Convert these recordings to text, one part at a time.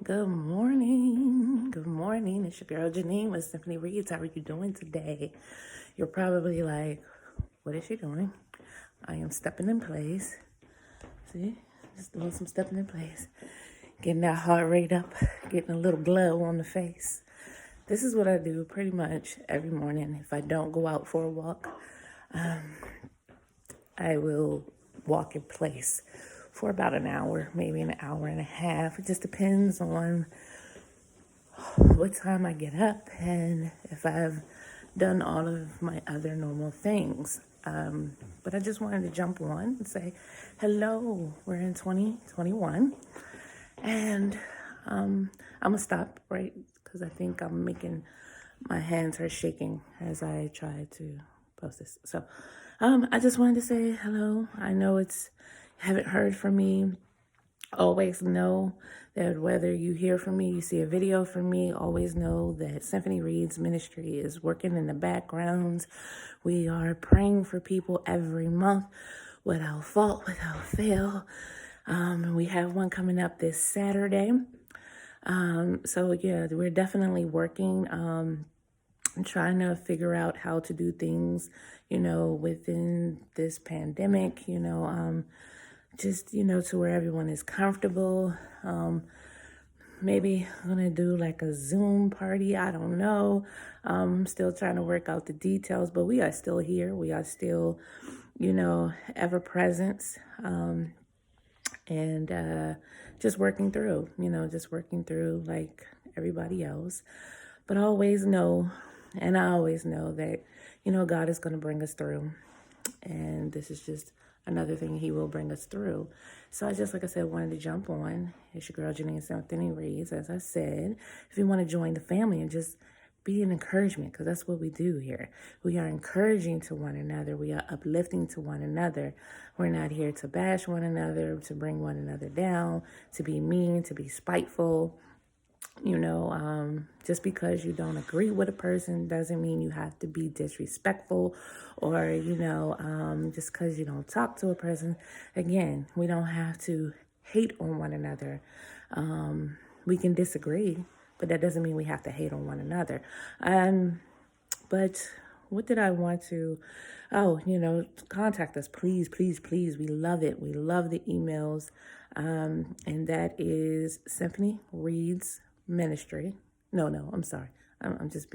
Good morning. Good morning. It's your girl Janine with Symphony Reads. How are you doing today? You're probably like, what is she doing? I am stepping in place. See? Just doing some stepping in place. Getting that heart rate up, getting a little glow on the face. This is what I do pretty much every morning. If I don't go out for a walk, I will walk in place for about an hour, maybe an hour and a half. It just depends on what time I get up and if I've done all of my other normal things. But I just wanted to jump on and say, hello, we're in 2021. And I'm going to stop, right? Because I think my hands are shaking as I try to post this. So I just wanted to say hello. I know haven't heard from me. Always know that whether you hear from me, you see a video from me, always know that Symphony Reads Ministry is working in the background. We are praying for people every month without fault, without fail. We have one coming up this Saturday. So yeah, we're definitely working, trying to figure out how to do things, within this pandemic, just, to where everyone is comfortable. Maybe I'm going to do like a Zoom party. I don't know. I'm still trying to work out the details, but we are still here. We are still, ever present. And just working through, like everybody else. But I always know that, God is going to bring us through. And this is just another thing he will bring us through. So like I said, wanted to jump on. It's your girl, Janine Symphony Reads. As I said, if you want to join the family and just be an encouragement, because that's what we do here. We are encouraging to one another. We are uplifting to one another. We're not here to bash one another, to bring one another down, to be mean, to be spiteful. Just because you don't agree with a person doesn't mean you have to be disrespectful or, just because you don't talk to a person. Again, we don't have to hate on one another. We can disagree, but that doesn't mean we have to hate on one another. But what did I want to, contact us, please, please, please. We love it. We love the emails. And that is Symphony Reads Ministry. No, I'm sorry. I'm just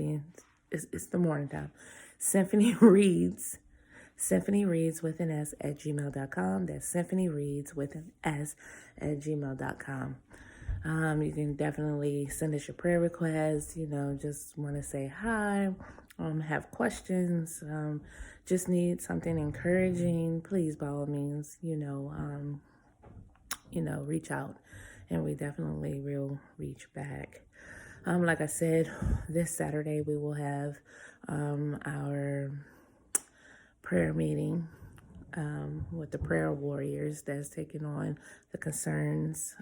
it's the morning time. Symphony Reads with an S at gmail.com. That's Symphony Reads with an S at gmail.com. You can definitely send us your prayer requests, just want to say hi, have questions, just need something encouraging, please, by all means, reach out, and we definitely will reach back. Like I said, this Saturday we will have our prayer meeting with the prayer warriors that's taking on the concerns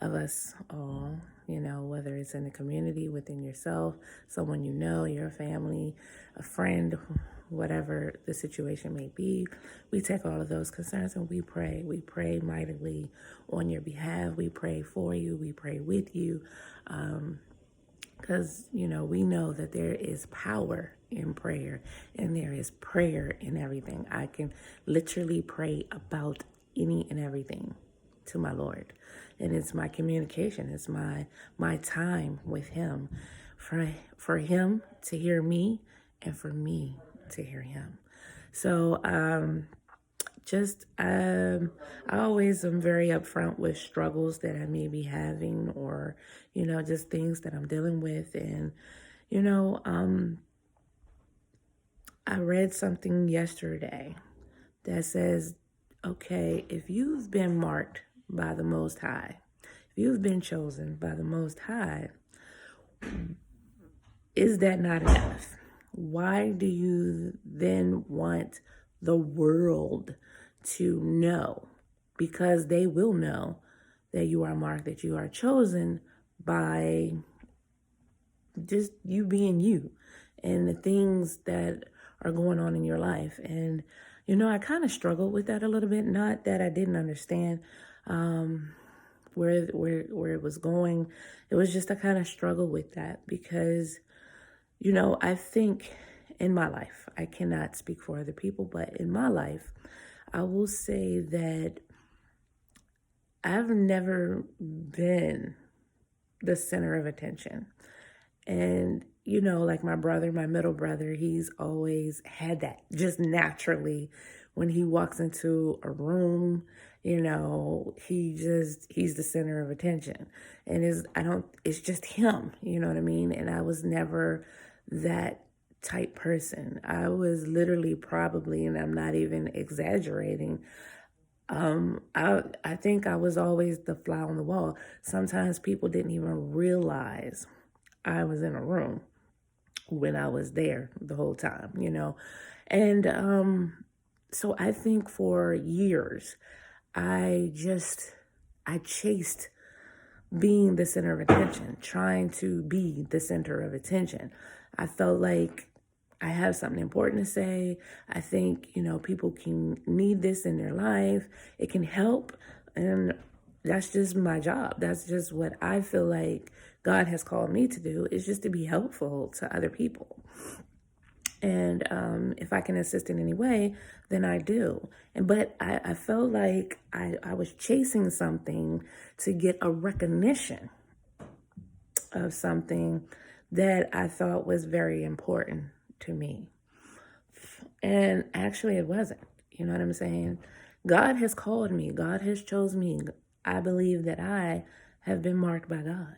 of us all, whether it's in the community, within yourself, someone your family, a friend, whatever the situation may be. We take all of those concerns and we pray. We pray mightily on your behalf. We pray for you. We pray with you. Because, we know that there is power in prayer and there is prayer in everything. I can literally pray about any and everything to my Lord. And it's my communication. It's my time with him for him to hear me and for me to hear him. So, I always am very upfront with struggles that I may be having or, just things that I'm dealing with. And, I read something yesterday that says, okay, if you've been marked by the Most High, if you've been chosen by the Most High, is that not enough? Why do you then want the world to know? Because they will know that you are marked, that you are chosen by just you being you and the things that are going on in your life. And, I kind of struggled with that a little bit. Not that I didn't understand where it was going. It was just a kind of struggle with that because, I think in my life, I cannot speak for other people, but in my life, I will say that I've never been the center of attention. And, like my brother, my middle brother, he's always had that just naturally when he walks into a room, he's the center of attention. And it's just him, you know what I mean? And I was never that type person. I was literally probably, and I'm not even exaggerating, I think I was always the fly on the wall. Sometimes people didn't even realize I was in a room when I was there the whole time. And so I think for years, I chased being the center of attention, trying to be the center of attention. I felt like I have something important to say. I think, people can need this in their life. It can help. And that's just my job. That's just what I feel like God has called me to do, is just to be helpful to other people. And if I can assist in any way, then I do. But I felt like I was chasing something to get a recognition of something that I thought was very important to me. And actually it wasn't. You know what I'm saying? God has called me. God has chosen me. I believe that I have been marked by God.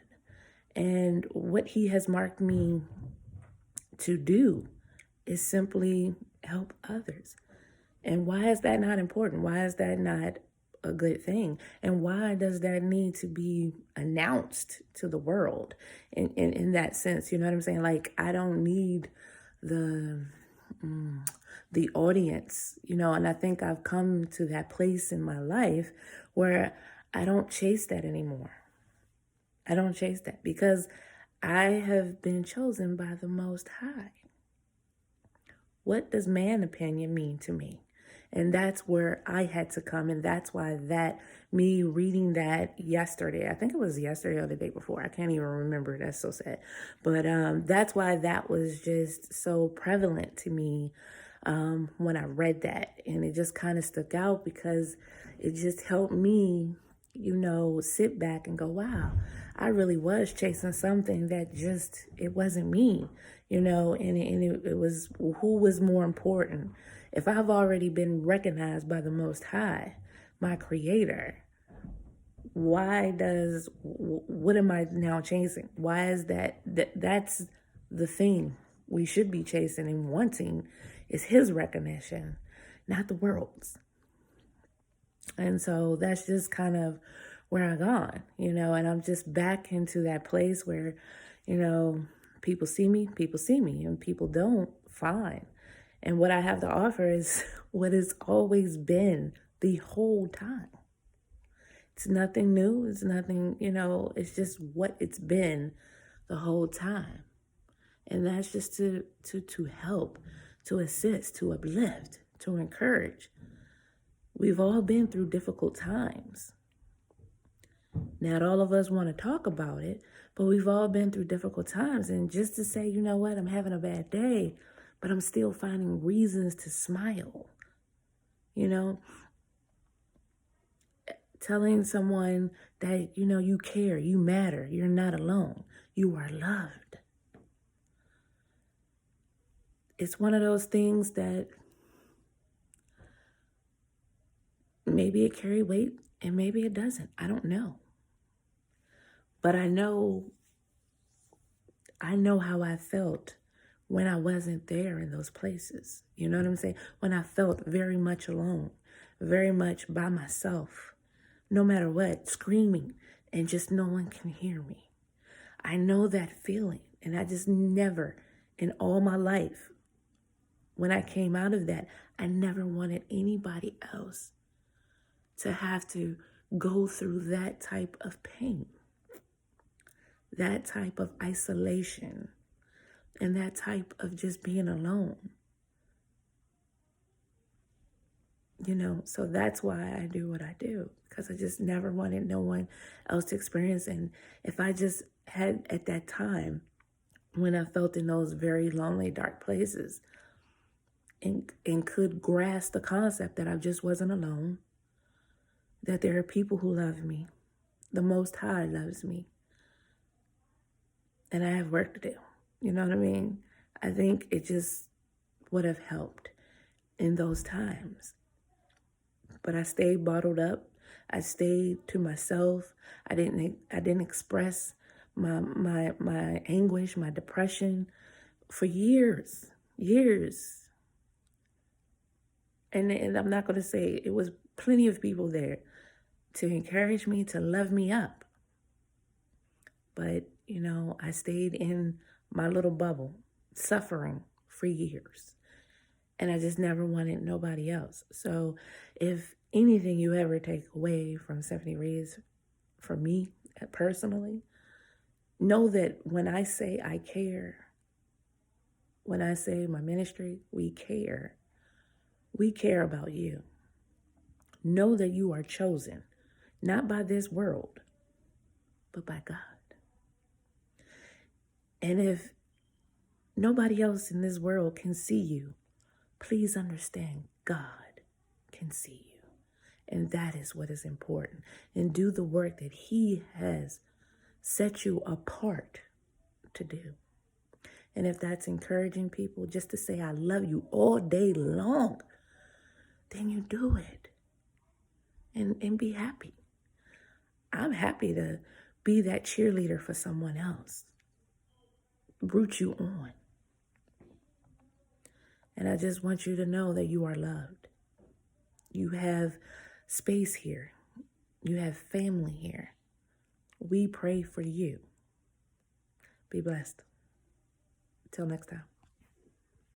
And what he has marked me to do is simply help others. And why is that not important? Why is that not a good thing? And why does that need to be announced to the world in that sense? You know what I'm saying? Like, I don't need the audience, and I think I've come to that place in my life where I don't chase that anymore. I don't chase that because I have been chosen by the Most High. What does man opinion mean to me? And that's where I had to come. And that's why me reading that yesterday, I think it was yesterday or the day before. I can't even remember. That's so sad. But that's why that was just so prevalent to me when I read that. And it just kind of stuck out because it just helped me, sit back and go, wow, I really was chasing something that it wasn't me, and it was who was more important. If I've already been recognized by the Most High, my Creator, what am I now chasing? Why is that's the thing we should be chasing and wanting, is his recognition, not the world's. And so that's just kind of where I gone, and I'm just back into that place where, people see me, and people don't, fine. And what I have to offer is what has always been the whole time. It's nothing new. It's nothing, it's just what it's been the whole time. And that's just to help, to assist, to uplift, to encourage. We've all been through difficult times. Not all of us want to talk about it, but we've all been through difficult times. And just to say, you know what, I'm having a bad day, but I'm still finding reasons to smile. Telling someone that, you care, you matter, you're not alone, you are loved. It's one of those things that maybe it carries weight and maybe it doesn't. I don't know. But I know how I felt when I wasn't there in those places. You know what I'm saying? When I felt very much alone, very much by myself, no matter what, screaming, and just no one can hear me. I know that feeling, and I just never, in all my life, when I came out of that, I never wanted anybody else to have to go through that type of pain, that type of isolation, and that type of just being alone. So that's why I do what I do, because I just never wanted no one else to experience. And if I just had at that time when I felt in those very lonely, dark places and could grasp the concept that I just wasn't alone, that there are people who love me, the Most High loves me, and I have work to do. You know what I mean? I think it just would have helped in those times. But I stayed bottled up. I stayed to myself. I didn't express my anguish, my depression for years. And I'm not going to say it was plenty of people there to encourage me, to love me up. But, I stayed in my little bubble, suffering for years. And I just never wanted nobody else. So if anything you ever take away from Symphony Reads, for me personally, know that when I say I care, when I say my ministry, we care about you. Know that you are chosen, not by this world, but by God. And if nobody else in this world can see you, please understand God can see you. And that is what is important. And do the work that He has set you apart to do. And if that's encouraging people just to say, I love you all day long, then you do it. And be happy. I'm happy to be that cheerleader for someone else. Root you on. And I just want you to know that you are loved. You have space here. You have family here. We pray for you. Be blessed. Till next time.